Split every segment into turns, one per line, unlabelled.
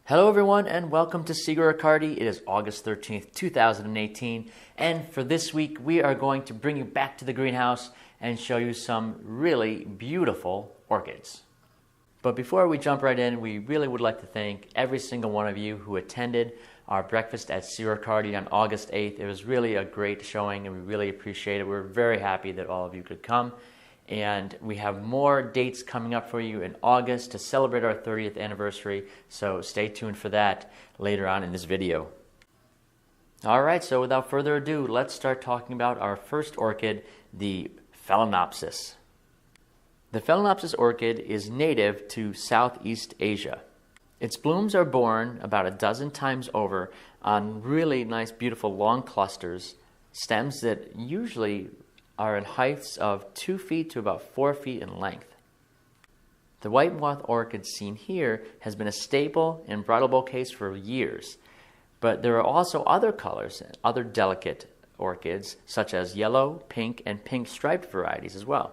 Hello everyone and welcome to Seagroatt Riccardi. It is August 13th, 2018, and for this week we are going to bring you back to the greenhouse and show you some really beautiful orchids. But before we jump right in, we really would like to thank every single one of you who attended our breakfast at Seagroatt Riccardi on August 8th. It was really a great showing and we really appreciate it. We're very happy that all of you could come. And we have more dates coming up for you in August to celebrate our 30th anniversary, so stay tuned for that later on in this video. Alright, so without further ado, let's start talking about our first orchid, the Phalaenopsis. The Phalaenopsis orchid is native to Southeast Asia. Its blooms are born about a dozen times over on really nice, beautiful long clusters, stems that usually are in heights of 2 feet to about 4 feet in length. The white moth orchid seen here has been a staple in bridal bouquets for years, but there are also other colors, other delicate orchids, such as yellow, pink, and pink striped varieties as well.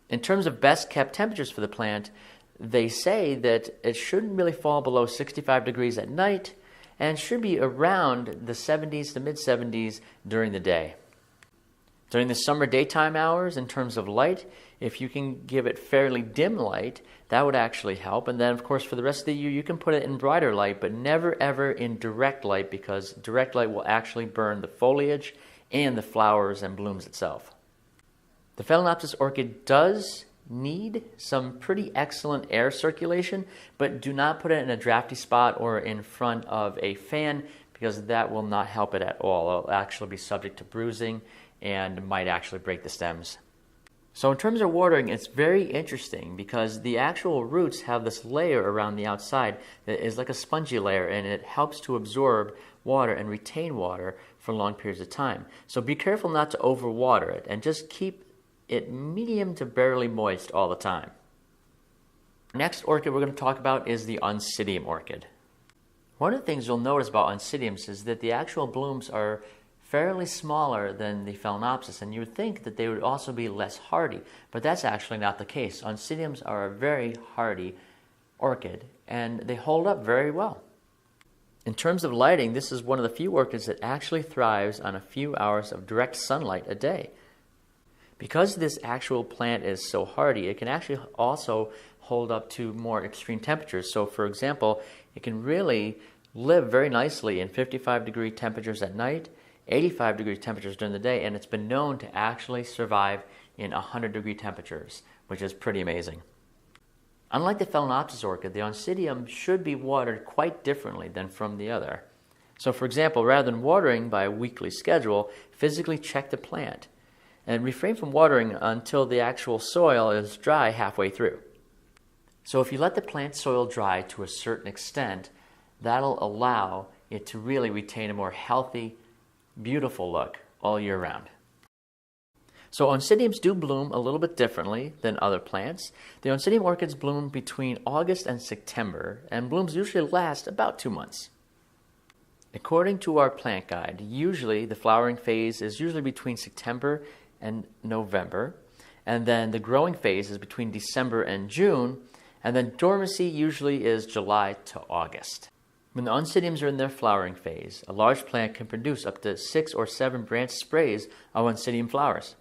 In terms of best kept temperatures for the plant, they say that it shouldn't really fall below 65 degrees at night and should be around the 70s to mid-70s during the day. During the summer daytime hours, in terms of light, if you can give it fairly dim light, that would actually help. And then, of course, for the rest of the year, you can put it in brighter light, but never ever in direct light, because direct light will actually burn the foliage and the flowers and blooms itself. The Phalaenopsis orchid does need some pretty excellent air circulation, but do not put it in a drafty spot or in front of a fan, because that will not help it at all. It'll actually be subject to bruising and might actually break the stems. So in terms of watering, it's very interesting because the actual roots have this layer around the outside that is like a spongy layer, and it helps to absorb water and retain water for long periods of time. So be careful not to overwater it and just keep it medium to barely moist all the time. Next orchid we're going to talk about is the Oncidium orchid. One of the things you'll notice about Oncidiums is that the actual blooms are fairly smaller than the Phalaenopsis, and you would think that they would also be less hardy, but that's actually not the case. Oncidiums are a very hardy orchid, and they hold up very well. In terms of lighting, this is one of the few orchids that actually thrives on a few hours of direct sunlight a day. Because this actual plant is so hardy, it can actually also hold up to more extreme temperatures. So for example, it can really live very nicely in 55-degree temperatures at night, 85-degree temperatures during the day, and it's been known to actually survive in 100-degree temperatures, which is pretty amazing. Unlike the Phalaenopsis orchid, the Oncidium should be watered quite differently than from the other. So for example, rather than watering by a weekly schedule, physically check the plant and refrain from watering until the actual soil is dry halfway through. So if you let the plant soil dry to a certain extent, that'll allow it to really retain a more healthy, beautiful look all year round. So Oncidiums do bloom a little bit differently than other plants. The Oncidium orchids bloom between August and September, and blooms usually last about 2 months. According to our plant guide, usually the flowering phase is usually between September and November, and then the growing phase is between December and June, and then dormancy usually is July to August. When the Oncidiums are in their flowering phase, a large plant can produce up to 6 or 7 branch sprays of Oncidium flowers.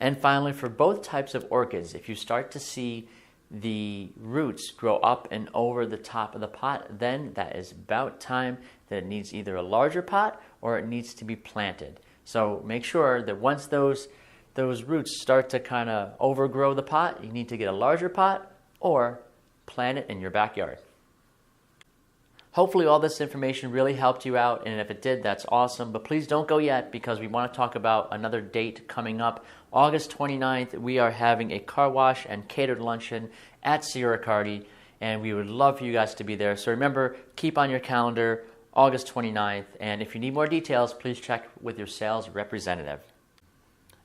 And finally, for both types of orchids, if you start to see the roots grow up and over the top of the pot, then that is about time that it needs either a larger pot or it needs to be planted. So make sure that once those roots start to kind of overgrow the pot, you need to get a larger pot or plant it in your backyard. Hopefully all this information really helped you out, and if it did, that's awesome. But please don't go yet, because we want to talk about another date coming up. August 29th, we are having a car wash and catered luncheon at Seagroatt Riccardi, and we would love for you guys to be there. So remember, keep on your calendar, August 29th, and if you need more details, please check with your sales representative.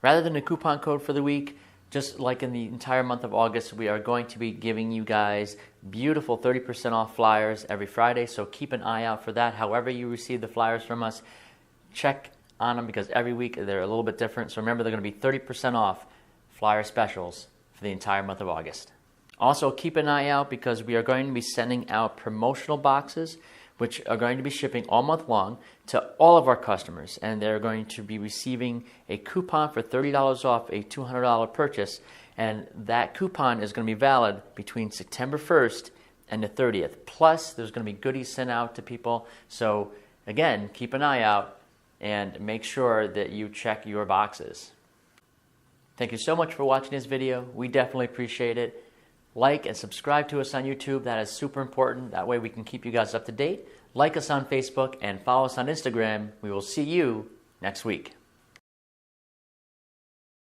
Rather than a coupon code for the week, just like in the entire month of August, we are going to be giving you guys beautiful 30% off flyers every Friday, so keep an eye out for that. However you receive the flyers from us, check on them, because every week they're a little bit different. So remember, they're going to be 30% off flyer specials for the entire month of August. Also, keep an eye out because we are going to be sending out promotional boxes, which are going to be shipping all month long to all of our customers. And they're going to be receiving a coupon for $30 off a $200 purchase. And that coupon is going to be valid between September 1st and the 30th. Plus, there's going to be goodies sent out to people. So, again, keep an eye out and make sure that you check your boxes. Thank you so much for watching this video. We definitely appreciate it. Like and subscribe to us on YouTube. That is super important. That way we can keep you guys up to date. Like us on Facebook and follow us on Instagram. We will see you next week.